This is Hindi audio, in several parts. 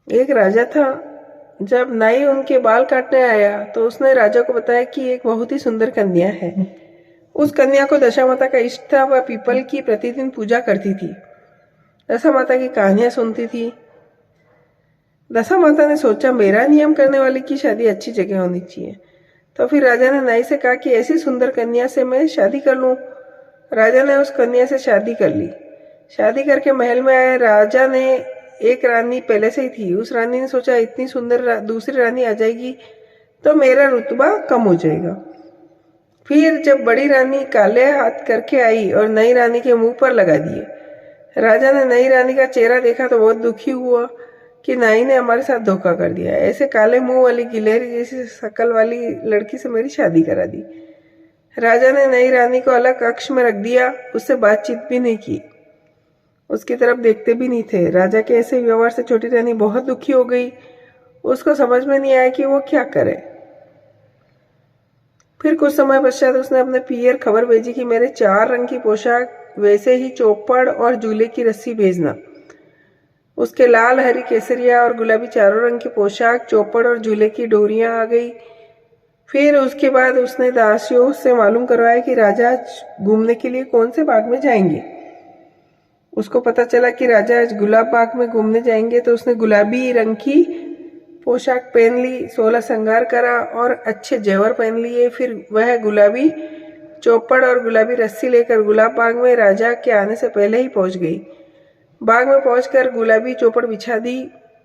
एक राजा था। जब नाई उनके बाल काटने आया तो उसने राजा को बताया कि एक बहुत ही सुंदर कन्या है। उस कन्या को दशा माता का इष्ट था। वह पीपल की प्रतिदिन पूजा करती थी, दशा माता की कहानियां सुनती थी। दशा माता ने सोचा मेरा नियम करने वाले की शादी अच्छी जगह होनी चाहिए। तो फिर राजा ने नाई से कहा कि ऐसी सुंदर कन्या से मैं शादी कर लूं। राजा ने उस कन्या से शादी कर ली। शादी करके महल में आए राजा ने एक रानी पहले से ही थी। उस रानी ने सोचा इतनी सुंदर दूसरी रानी आ जाएगी तो मेरा रुतबा कम हो जाएगा। फिर जब बड़ी रानी काले हाथ करके आई और नई रानी के मुंह पर लगा दिए। राजा ने नई रानी का चेहरा देखा तो बहुत दुखी हुआ कि नाई ने हमारे साथ धोखा कर दिया। ऐसे काले मुंह वाली गिलहरी जैसी शक्ल वाली लड़की से मेरी शादी करा दी। राजा ने नई रानी को अलग कक्ष में रख दिया, उससे बातचीत भी नहीं की, उसकी तरफ देखते भी नहीं थे। राजा के ऐसे व्यवहार से छोटी रानी बहुत दुखी हो गई। उसको समझ में नहीं आया कि वो क्या करे। फिर कुछ समय पश्चात उसने अपने पियर खबर भेजी कि मेरे 4 रंग की पोशाक, वैसे ही चौपड़ और झूले की रस्सी भेजना। उसके लाल, हरी, केसरिया और गुलाबी चारों रंग की पोशाक, चौपड़ और झूले की डोरियां आ गई। फिर उसके बाद उसने दासियों से मालूम करवाया कि राजा घूमने के लिए कौन से बाग में जाएंगे। उसको पता चला कि राजा आज गुलाब बाग में घूमने जाएंगे तो उसने गुलाबी रंग की पोशाक पहन ली, 16 श्रृंगार करा और अच्छे जेवर पहन लिए। फिर वह गुलाबी चौपड़ और गुलाबी रस्सी लेकर गुलाब बाग में राजा के आने से पहले ही पहुंच गई। बाग में पहुंचकर गुलाबी चौपड़ बिछा दी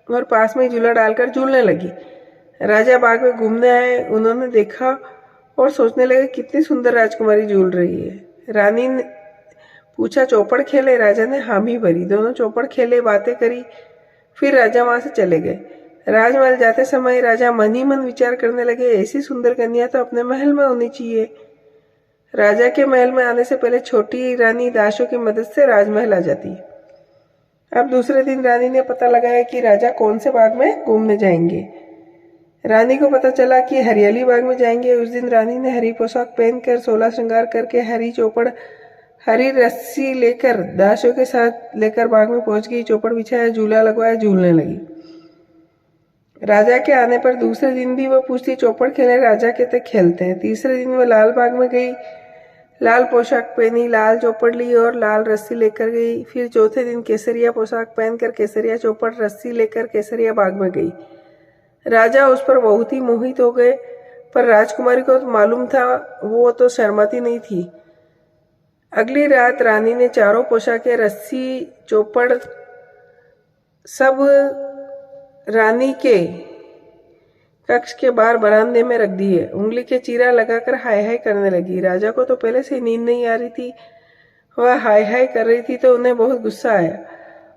और पास में झूला डालकर झूलने लगी। राजा बाग में घूमने आए, उन्होंने देखा और सोचने लगे कितनी सुंदर राजकुमारी झूल रही है। रानी ने पूछा चौपड़ खेले? राजा ने हामी भरी। दोनों चौपड़ खेले, बातें करी, फिर राजा वहां से चले गए। राजमहल जाते समय राजा मन ही मन विचार करने लगे ऐसी सुंदर कन्या तो अपने महल में होनी चाहिए। राजा के महल में आने से पहले छोटी रानी दासियों की मदद से राजमहल आ जाती। अब दूसरे दिन रानी ने पता लगाया कि राजा कौन से बाग में घूमने जाएंगे। रानी को पता चला कि हरियाली बाग में जाएंगे। उस दिन रानी ने हरी पोशाक पहनकर 16 श्रृंगार करके हरी चौपड़ हरी रस्सी लेकर दासियों के साथ लेकर बाग में पहुंच गई। चौपड़ बिछाया, झूला लगवाया, झूलने लगी। राजा के आने पर दूसरे दिन भी वह पूछती चौपड़ खेले? राजा कहते खेलते हैं। तीसरे दिन वह लाल बाग में गई, लाल पोशाक पहनी, लाल चौपड़ ली और लाल रस्सी लेकर गई। फिर चौथे दिन केसरिया पोशाक पहनकर केसरिया चौपड़ रस्सी लेकर केसरिया बाग में गई। राजा उस पर बहुत ही मोहित हो गए, पर राजकुमारी को तो मालूम था वो तो शर्माती नहीं थी। अगली रात रानी ने चारों पोशाकें, रस्सी, चौपड़ सब रानी के कक्ष के बाहर बरामदे में रख दिए। उंगली के चीरा लगाकर हाय हाय करने लगी। राजा को तो पहले से नींद नहीं आ रही थी। वह हाय हाय कर रही थी तो उन्हें बहुत गुस्सा आया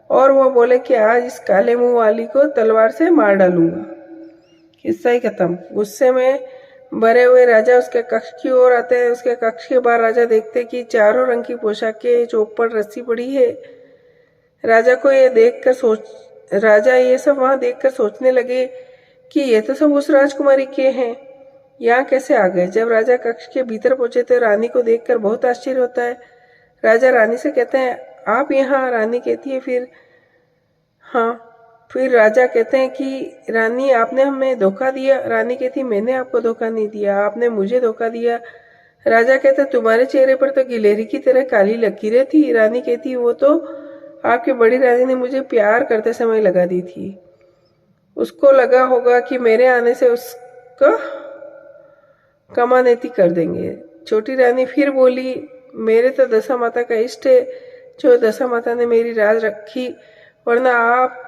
और वह बोले कि आज इस काले मुंह वाली को तलवार से मार डालूंगा। किस्सा ही खत्म। गुस्से में भरे हुए राजा उसके कक्ष की ओर आते हैं। उसके कक्ष के बाहर राजा देखते कि चारों रंग की पोशाकें, चौपड़, रस्सी पड़ी है। राजा ये सब वहां देखकर सोचने लगे कि ये तो सब उस राजकुमारी के हैं, यहाँ कैसे आ गए। जब राजा कक्ष के भीतर पहुंचे तो रानी को देखकर बहुत आश्चर्य होता है। राजा रानी से कहते हैं आप यहाँ? रानी कहती है फिर हाँ। फिर राजा कहते हैं कि रानी आपने हमें धोखा दिया। रानी कहती मैंने आपको धोखा नहीं दिया, आपने मुझे धोखा दिया। राजा कहते तुम्हारे चेहरे पर तो गिलहरी की तरह काली लकीरें थी। रानी कहती वो तो आपकी बड़ी रानी ने मुझे प्यार करते समय लगा दी थी, उसको लगा होगा कि मेरे आने से उसका कमानेती कर देंगे। छोटी रानी फिर बोली मेरे तो दशा माता का इष्ट है, जो दशा माता ने मेरी राज रखी, वरना आप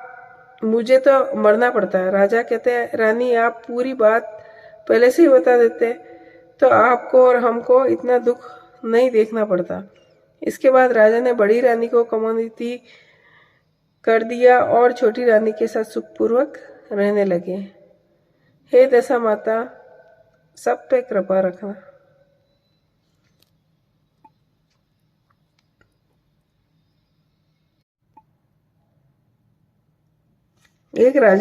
मुझे तो मरना पड़ता है। राजा कहते हैं रानी आप पूरी बात पहले से ही बता देते तो आपको और हमको इतना दुख नहीं देखना पड़ता। इसके बाद राजा ने बड़ी रानी को कमानेती कर दिया और छोटी रानी के साथ सुखपूर्वक रहने लगे। हे दशा माता सब पे कृपा रखना। एक राजा